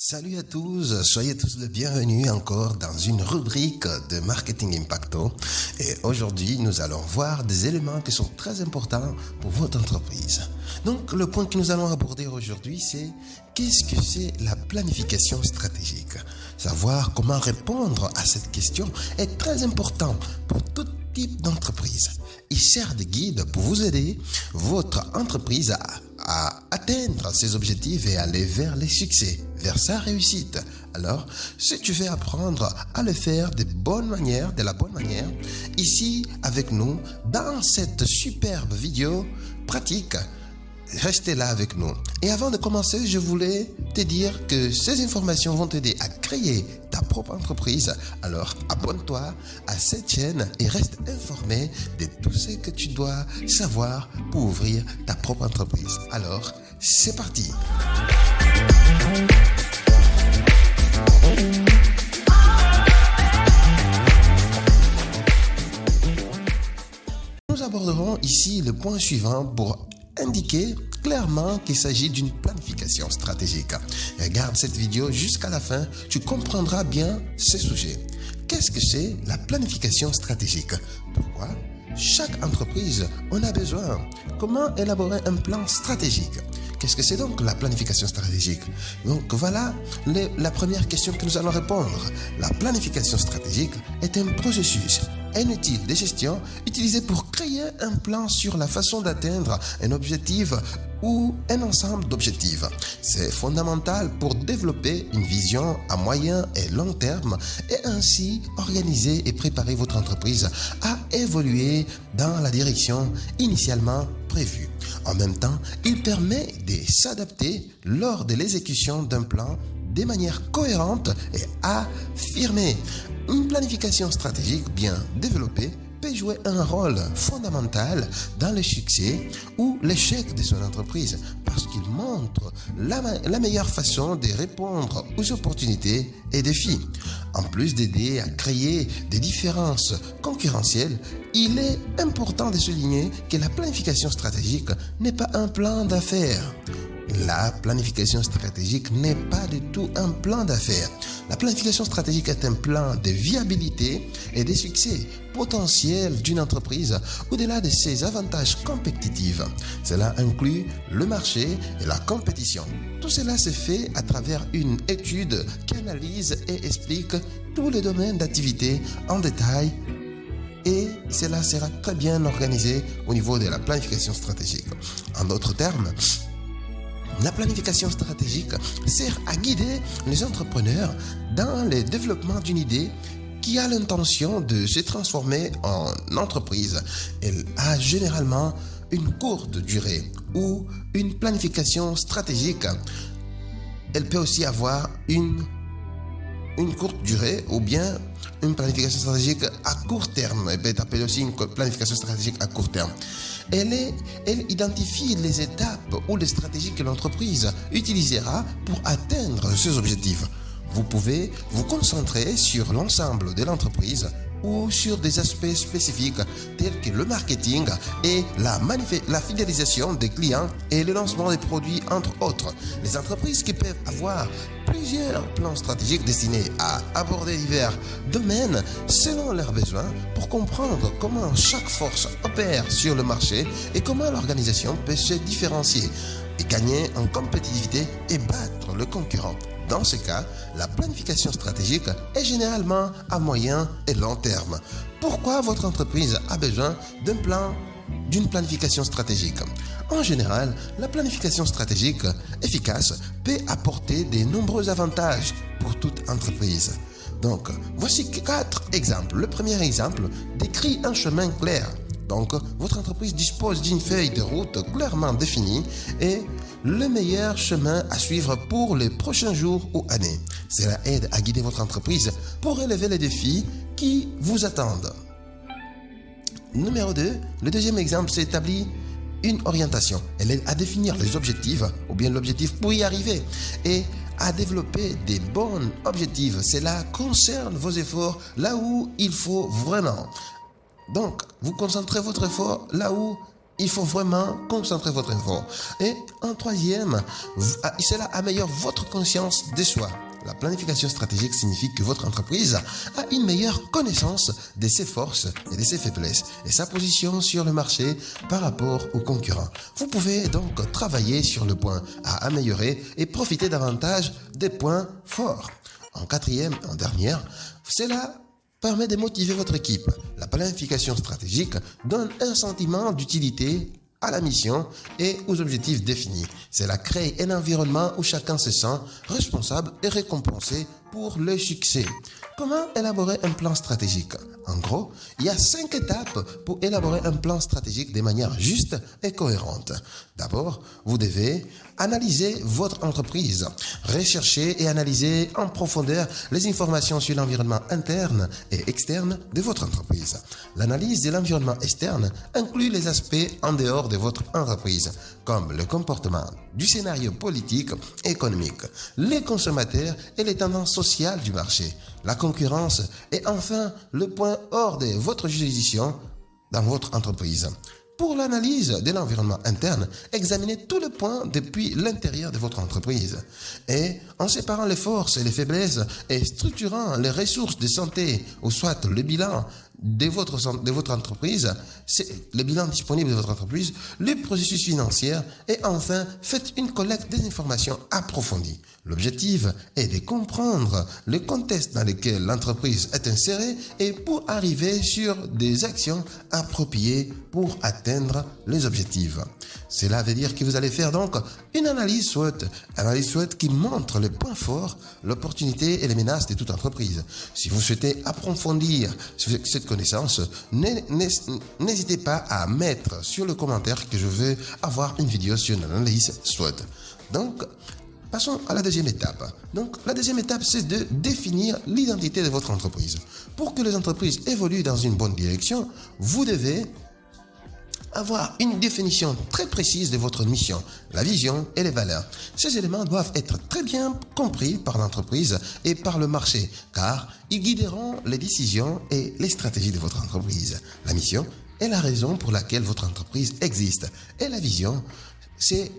Salut à tous, soyez tous les bienvenus encore dans une rubrique de Marketing Impacto. Et aujourd'hui, nous allons voir des éléments qui sont très importants pour votre entreprise. Donc, le point que nous allons aborder aujourd'hui, c'est qu'est-ce que c'est la planification stratégique? Savoir comment répondre à cette question est très important pour tout type d'entreprise. Il sert de guide pour vous aider, votre entreprise, à atteindre ses objectifs et aller vers les succès, vers sa réussite. Alors, si tu veux apprendre à le faire de la bonne manière, ici avec nous, dans cette superbe vidéo pratique, restez là avec nous. Et avant de commencer, je voulais te dire que ces informations vont t'aider à créer ta propre entreprise. Alors, abonne-toi à cette chaîne et reste informé de tout ce que tu dois savoir pour ouvrir ta propre entreprise. Alors, c'est parti! Nous aborderons ici le point suivant pour indiquer clairement qu'il s'agit d'une planification stratégique. Regarde cette vidéo jusqu'à la fin, tu comprendras bien ce sujet. Qu'est-ce que c'est la planification stratégique? Pourquoi? Chaque entreprise en a besoin. Comment élaborer un plan stratégique? Qu'est-ce que c'est donc la planification stratégique? Donc voilà la première question que nous allons répondre. La planification stratégique est un processus, un outil de gestion utilisé pour créer un plan sur la façon d'atteindre un objectif ou un ensemble d'objectifs. C'est fondamental pour développer une vision à moyen et long terme et ainsi organiser et préparer votre entreprise à évoluer dans la direction initialement prévue. En même temps, il permet de s'adapter lors de l'exécution d'un plan de manière cohérente et affirmée. Une planification stratégique bien développée peut jouer un rôle fondamental dans le succès ou l'échec de son entreprise parce qu'il montre la meilleure façon de répondre aux opportunités et défis. En plus d'aider à créer des différences concurrentielles, il est important de souligner que la planification stratégique n'est pas un plan d'affaires. La planification stratégique n'est pas du tout un plan d'affaires. La planification stratégique est un plan de viabilité et de succès potentiel d'une entreprise au-delà de ses avantages compétitifs. Cela inclut le marché et la compétition. Tout cela se fait à travers une étude qui analyse et explique tous les domaines d'activité en détail et cela sera très bien organisé au niveau de la planification stratégique. En d'autres termes, la planification stratégique sert à guider les entrepreneurs dans le développement d'une idée qui a l'intention de se transformer en entreprise. Elle a généralement une courte durée ou une planification stratégique. Elle peut aussi avoir une courte durée ou bien une planification stratégique à court terme. Elle peut être appelée aussi une planification stratégique à court terme. Elle identifie les étapes ou les stratégies que l'entreprise utilisera pour atteindre ses objectifs. Vous pouvez vous concentrer sur l'ensemble de l'entreprise ou sur des aspects spécifiques tels que le marketing et la fidélisation des clients et le lancement des produits, entre autres. Les entreprises qui peuvent avoir plusieurs plans stratégiques destinés à aborder divers domaines selon leurs besoins pour comprendre comment chaque force opère sur le marché et comment l'organisation peut se différencier et gagner en compétitivité et battre le concurrent. Dans ce cas, la planification stratégique est généralement à moyen et long terme. Pourquoi votre entreprise a besoin d'une planification stratégique? En général, la planification stratégique efficace peut apporter de nombreux avantages pour toute entreprise. Donc, voici 4 exemples. Le premier exemple décrit un chemin clair. Donc, votre entreprise dispose d'une feuille de route clairement définie et le meilleur chemin à suivre pour les prochains jours ou années. Cela aide à guider votre entreprise pour relever les défis qui vous attendent. Numéro 2, le deuxième exemple, c'est établir une orientation. Elle aide à définir les objectifs ou bien l'objectif pour y arriver et à développer des bons objectifs. Cela concerne vos efforts là où il faut vraiment. Donc, vous concentrez votre effort là où Il faut vraiment concentrer votre effort. Et en troisième, cela améliore votre conscience de soi. La planification stratégique signifie que votre entreprise a une meilleure connaissance de ses forces et de ses faiblesses et sa position sur le marché par rapport aux concurrents. Vous pouvez donc travailler sur le point à améliorer et profiter davantage des points forts. En quatrième, en dernière, cela permet de motiver votre équipe. La planification stratégique donne un sentiment d'utilité à la mission et aux objectifs définis. Cela crée un environnement où chacun se sent responsable et récompensé pour le succès. Comment élaborer un plan stratégique? En gros, il y a 5 étapes pour élaborer un plan stratégique de manière juste et cohérente. D'abord, vous devez analyser votre entreprise, rechercher et analyser en profondeur les informations sur l'environnement interne et externe de votre entreprise. L'analyse de l'environnement externe inclut les aspects en dehors de votre entreprise, comme le comportement du scénario politique et économique, les consommateurs et les tendances sociales du marché, la concurrence et enfin le point hors de votre juridiction dans votre entreprise. Pour l'analyse de l'environnement interne, examinez tous les points depuis l'intérieur de votre entreprise. Et en séparant les forces et les faiblesses et structurant les ressources de santé ou soit le bilan de votre entreprise, le bilan disponible de votre entreprise, le processus financier et enfin faites une collecte des informations approfondies. L'objectif est de comprendre le contexte dans lequel l'entreprise est insérée et pour arriver sur des actions appropriées pour atteindre les objectifs. Cela veut dire que vous allez faire donc une analyse SWOT qui montre les points forts, l'opportunité et les menaces de toute entreprise. Si vous souhaitez approfondir cette connaissance, n'hésitez pas à mettre sur le commentaire que je veux avoir une vidéo sur une analyse SWOT. Donc, passons à la deuxième étape. Donc, la deuxième étape, c'est de définir l'identité de votre entreprise. Pour que les entreprises évoluent dans une bonne direction, vous devez avoir une définition très précise de votre mission, la vision et les valeurs. Ces éléments doivent être très bien compris par l'entreprise et par le marché, car ils guideront les décisions et les stratégies de votre entreprise. La mission est la raison pour laquelle votre entreprise existe. Et la vision, c'est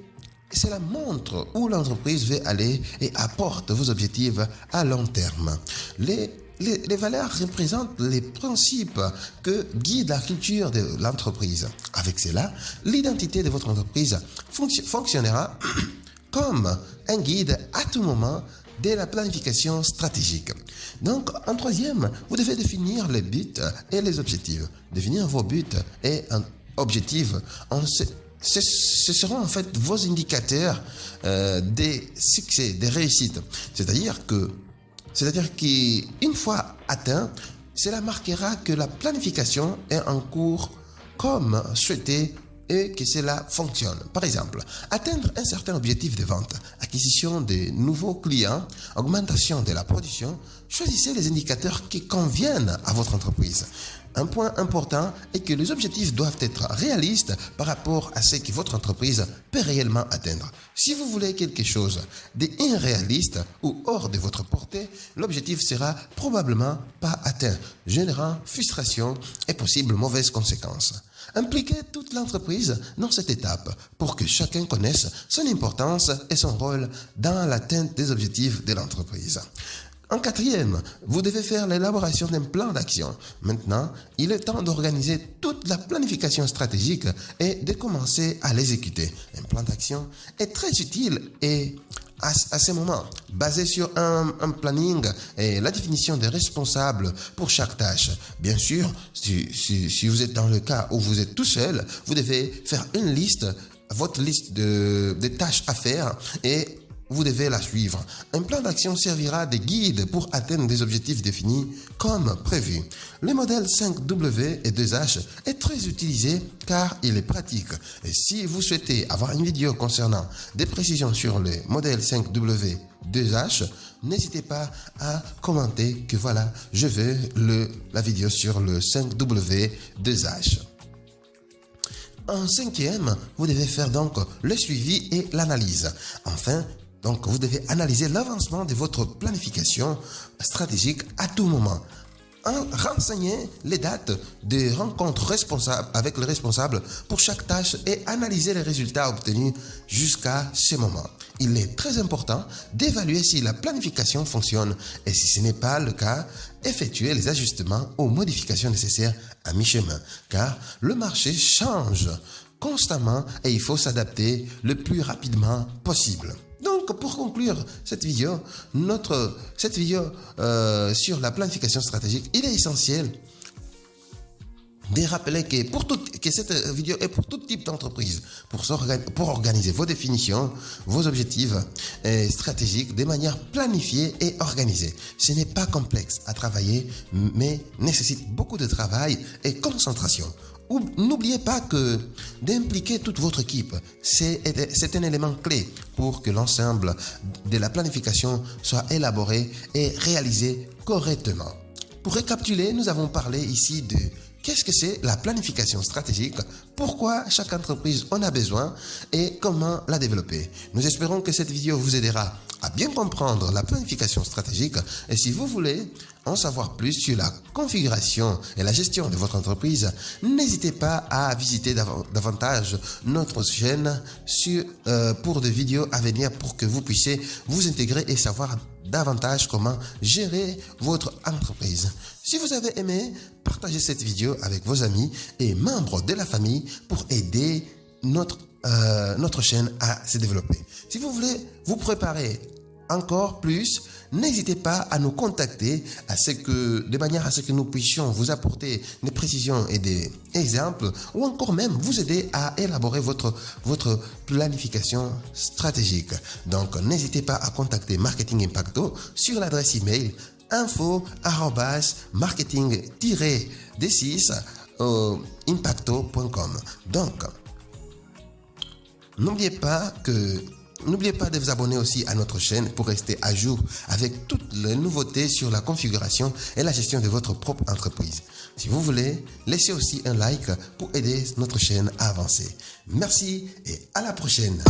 la montre où l'entreprise veut aller et apporte vos objectifs à long terme. Les valeurs représentent les principes que guident la culture de l'entreprise. Avec cela, l'identité de votre entreprise fonctionnera comme un guide à tout moment de la planification stratégique. Donc, en troisième, vous devez définir les buts et les objectifs. Définir vos buts et objectifs ce seront en fait vos indicateurs des succès, des réussites. C'est-à-dire qu'une fois atteint, cela marquera que la planification est en cours comme souhaité et que cela fonctionne. Par exemple, atteindre un certain objectif de vente, acquisition de nouveaux clients, augmentation de la production, choisissez les indicateurs qui conviennent à votre entreprise. Un point important est que les objectifs doivent être réalistes par rapport à ce que votre entreprise peut réellement atteindre. Si vous voulez quelque chose d'irréaliste ou hors de votre portée, l'objectif sera probablement pas atteint, générant frustration et possibles mauvaises conséquences. Impliquez toute l'entreprise dans cette étape pour que chacun connaisse son importance et son rôle dans l'atteinte des objectifs de l'entreprise. En quatrième, vous devez faire l'élaboration d'un plan d'action. Maintenant, il est temps d'organiser toute la planification stratégique et de commencer à l'exécuter. Un plan d'action est très utile et à ce moment, basé sur un planning et la définition des responsables pour chaque tâche. Bien sûr, si vous êtes dans le cas où vous êtes tout seul, vous devez faire une liste, votre liste de tâches à faire et vous devez la suivre. Un plan d'action servira de guide pour atteindre des objectifs définis comme prévu. Le modèle 5W et 2H est très utilisé car il est pratique. Et si vous souhaitez avoir une vidéo concernant des précisions sur le modèle 5W 2H, n'hésitez pas à commenter que voilà, je veux la vidéo sur le 5W 2H. En cinquième, vous devez faire donc le suivi et l'analyse. Enfin, donc, vous devez analyser l'avancement de votre planification stratégique à tout moment. Renseignez les dates des rencontres responsables avec les responsables pour chaque tâche et analysez les résultats obtenus jusqu'à ce moment. Il est très important d'évaluer si la planification fonctionne et si ce n'est pas le cas, effectuez les ajustements ou modifications nécessaires à mi-chemin, car le marché change constamment et il faut s'adapter le plus rapidement possible. Donc, pour conclure cette vidéo sur la planification stratégique, il est essentiel de rappeler que cette vidéo est pour tout type d'entreprise, pour organiser vos définitions, vos objectifs stratégiques de manière planifiée et organisée. Ce n'est pas complexe à travailler, mais nécessite beaucoup de travail et concentration. N'oubliez pas que d'impliquer toute votre équipe, c'est un élément clé pour que l'ensemble de la planification soit élaboré et réalisé correctement. Pour récapituler, nous avons parlé ici de qu'est-ce que c'est la planification stratégique, pourquoi chaque entreprise en a besoin et comment la développer. Nous espérons que cette vidéo vous aidera à bien comprendre la planification stratégique et si vous voulez en savoir plus sur la configuration et la gestion de votre entreprise, n'hésitez pas à visiter davantage notre chaîne pour des vidéos à venir pour que vous puissiez vous intégrer et savoir davantage comment gérer votre entreprise. Si vous avez aimé, partagez cette vidéo avec vos amis et membres de la famille pour aider notre chaîne à se développer. Si vous voulez vous préparer encore plus, n'hésitez pas à nous contacter de manière à ce que nous puissions vous apporter des précisions et des exemples ou encore même vous aider à élaborer votre planification stratégique. Donc, n'hésitez pas à contacter Marketing Impacto sur l'adresse email info-marketing-d6impacto.com. Donc, n'oubliez pas de vous abonner aussi à notre chaîne pour rester à jour avec toutes les nouveautés sur la configuration et la gestion de votre propre entreprise. Si vous voulez, laissez aussi un like pour aider notre chaîne à avancer. Merci et à la prochaine.